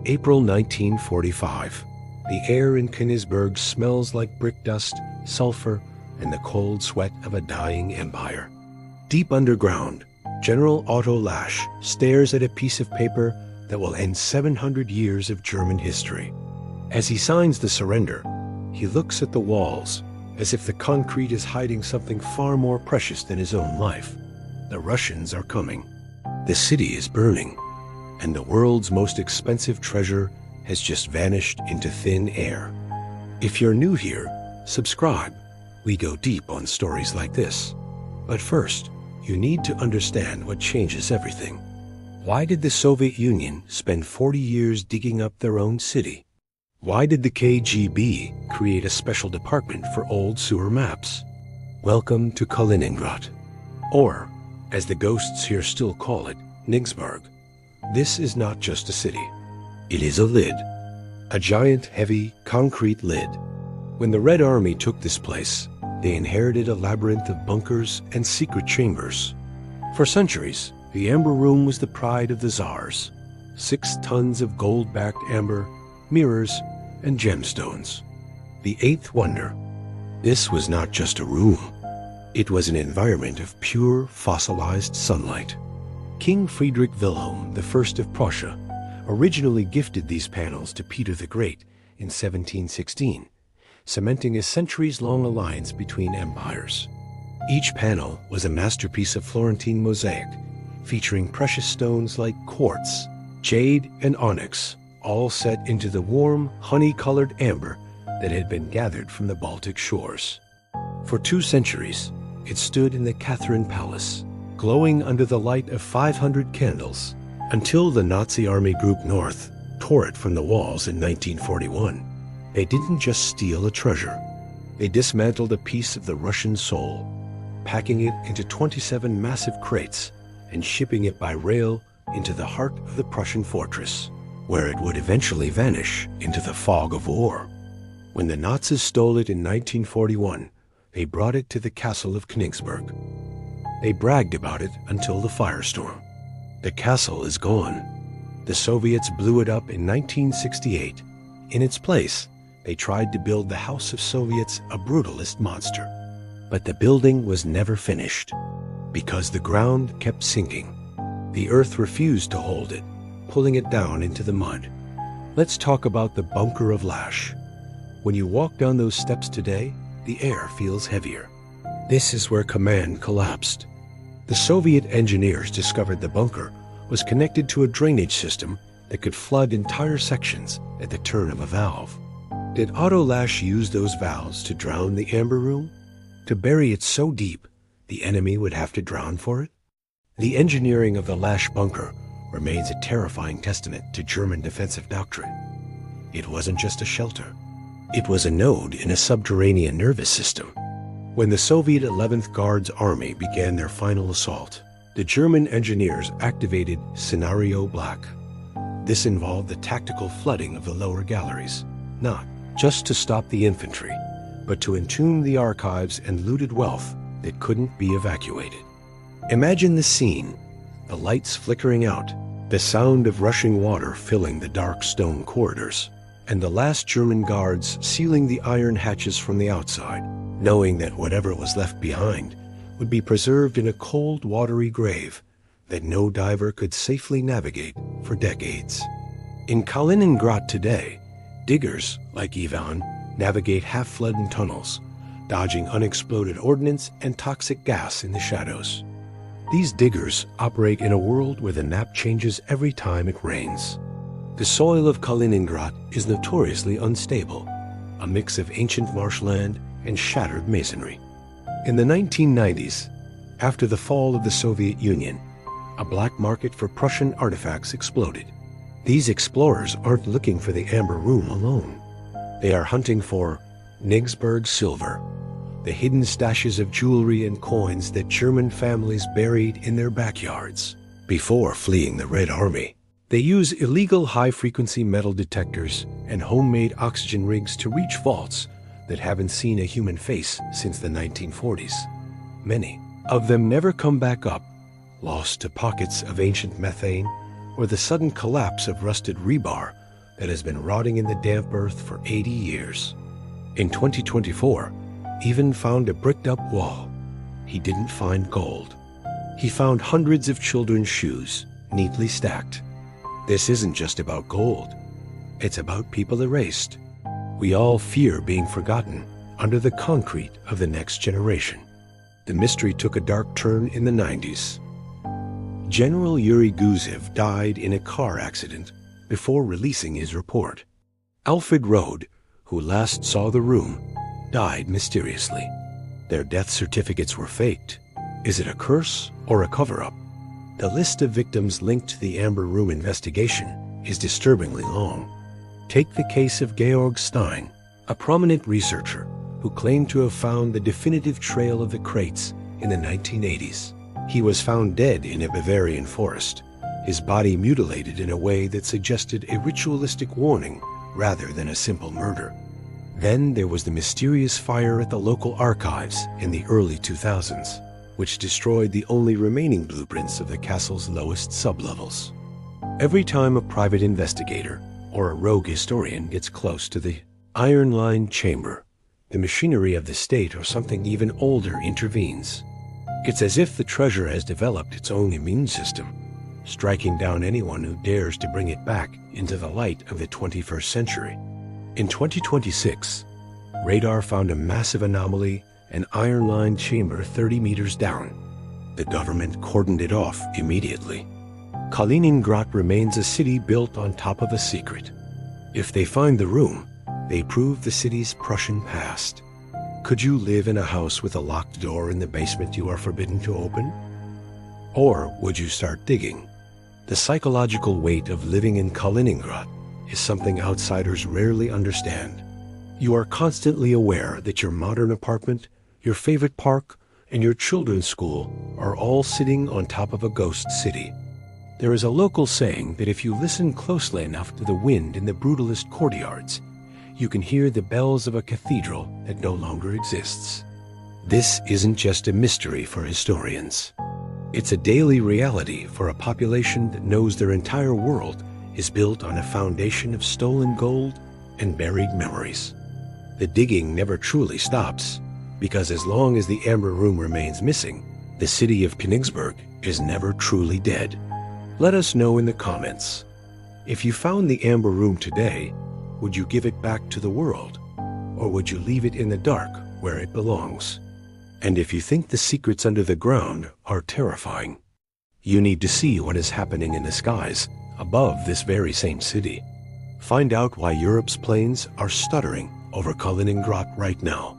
April 1945. The air in Königsberg smells like brick dust, sulfur, and the cold sweat of a dying empire. Deep underground, General Otto Lasch stares at a piece of paper that will end 700 years of German history. As he signs the surrender, he looks at the walls as if the concrete is hiding something far more precious than his own life. The Russians are coming. The city is burning, and the world's most expensive treasure has just vanished into thin air. If you're new here, subscribe. We go deep on stories like this. But first, you need to understand what changes everything. Why did the Soviet Union spend 40 years digging up their own city? Why did the KGB create a special department for old sewer maps? Welcome to Kaliningrad, or, as the ghosts here still call it, Nigsberg. This is not just a city. It is a lid. A giant, heavy, concrete lid. When the Red Army took this place, they inherited a labyrinth of bunkers and secret chambers. For centuries, the Amber Room was the pride of the Tsars. 6 tons of gold-backed amber, mirrors, and gemstones. The eighth wonder. This was not just a room. It was an environment of pure, fossilized sunlight. King Friedrich Wilhelm I of Prussia originally gifted these panels to Peter the Great in 1716, cementing a centuries-long alliance between empires. Each panel was a masterpiece of Florentine mosaic, featuring precious stones like quartz, jade, and onyx, all set into the warm, honey-colored amber that had been gathered from the Baltic shores. For 2 centuries, it stood in the Catherine Palace, glowing under the light of 500 candles, until the Nazi Army Group North tore it from the walls in 1941. They didn't just steal a treasure. They dismantled a piece of the Russian soul, packing it into 27 massive crates and shipping it by rail into the heart of the Prussian fortress, where it would eventually vanish into the fog of war. When the Nazis stole it in 1941, they brought it to the castle of Königsberg. They bragged about it until the firestorm. The castle is gone. The Soviets blew it up in 1968. In its place, they tried to build the House of Soviets, a brutalist monster. But the building was never finished, because the ground kept sinking. The earth refused to hold it, pulling it down into the mud. Let's talk about the Bunker of Lasch. When you walk down those steps today, the air feels heavier. This is where command collapsed. The Soviet engineers discovered the bunker was connected to a drainage system that could flood entire sections at the turn of a valve. Did Otto Lasch use those valves to drown the Amber Room? To bury it so deep, the enemy would have to drown for it? The engineering of the Lasch bunker remains a terrifying testament to German defensive doctrine. It wasn't just a shelter. It was a node in a subterranean nervous system. When the Soviet 11th Guards Army began their final assault, the German engineers activated Scenario Black. This involved the tactical flooding of the lower galleries, not just to stop the infantry, but to entomb the archives and looted wealth that couldn't be evacuated. Imagine the scene, the lights flickering out, the sound of rushing water filling the dark stone corridors, and the last German guards sealing the iron hatches from the outside, knowing that whatever was left behind would be preserved in a cold, watery grave that no diver could safely navigate for decades. In Kaliningrad today, diggers, like Ivan, navigate half-flooded tunnels, dodging unexploded ordnance and toxic gas in the shadows. These diggers operate in a world where the map changes every time it rains. The soil of Kaliningrad is notoriously unstable, a mix of ancient marshland and shattered masonry. In the 1990s, after the fall of the Soviet Union, a black market for Prussian artifacts exploded. These explorers aren't looking for the Amber Room alone. They are hunting for Nigsberg silver, the hidden stashes of jewelry and coins that German families buried in their backyards before fleeing the Red Army. They use illegal high-frequency metal detectors and homemade oxygen rigs to reach vaults that haven't seen a human face since the 1940s. Many of them never come back up, lost to pockets of ancient methane or the sudden collapse of rusted rebar that has been rotting in the damp earth for 80 years. In 2024, Ivan found a bricked-up wall. He didn't find gold. He found hundreds of children's shoes, neatly stacked. This isn't just about gold. It's about people erased. We all fear being forgotten under the concrete of the next generation. The mystery took a dark turn in the 90s. General Yuri Gusev died in a car accident before releasing his report. Alfred Rode, who last saw the room, died mysteriously. Their death certificates were faked. Is it a curse or a cover-up? The list of victims linked to the Amber Room investigation is disturbingly long. Take the case of Georg Stein, a prominent researcher who claimed to have found the definitive trail of the crates in the 1980s. He was found dead in a Bavarian forest, his body mutilated in a way that suggested a ritualistic warning rather than a simple murder. Then there was the mysterious fire at the local archives in the early 2000s, which destroyed the only remaining blueprints of the castle's lowest sublevels. Every time a private investigator or a rogue historian gets close to the iron-lined chamber, the machinery of the state or something even older intervenes. It's as if the treasure has developed its own immune system, striking down anyone who dares to bring it back into the light of the 21st century. In 2026, radar found a massive anomaly, an iron-lined chamber 30 meters down. The government cordoned it off immediately. Kaliningrad remains a city built on top of a secret. If they find the room, they prove the city's Prussian past. Could you live in a house with a locked door in the basement you are forbidden to open? Or would you start digging? The psychological weight of living in Kaliningrad is something outsiders rarely understand. You are constantly aware that your modern apartment, your favorite park, and your children's school are all sitting on top of a ghost city. There is a local saying that if you listen closely enough to the wind in the brutalist courtyards, you can hear the bells of a cathedral that no longer exists. This isn't just a mystery for historians. It's a daily reality for a population that knows their entire world is built on a foundation of stolen gold and buried memories. The digging never truly stops, because as long as the Amber Room remains missing, the city of Königsberg is never truly dead. Let us know in the comments. If you found the Amber Room today, would you give it back to the world? Or would you leave it in the dark where it belongs? And if you think the secrets under the ground are terrifying, you need to see what is happening in the skies above this very same city. Find out why Europe's planes are stuttering over Kaliningrad right now.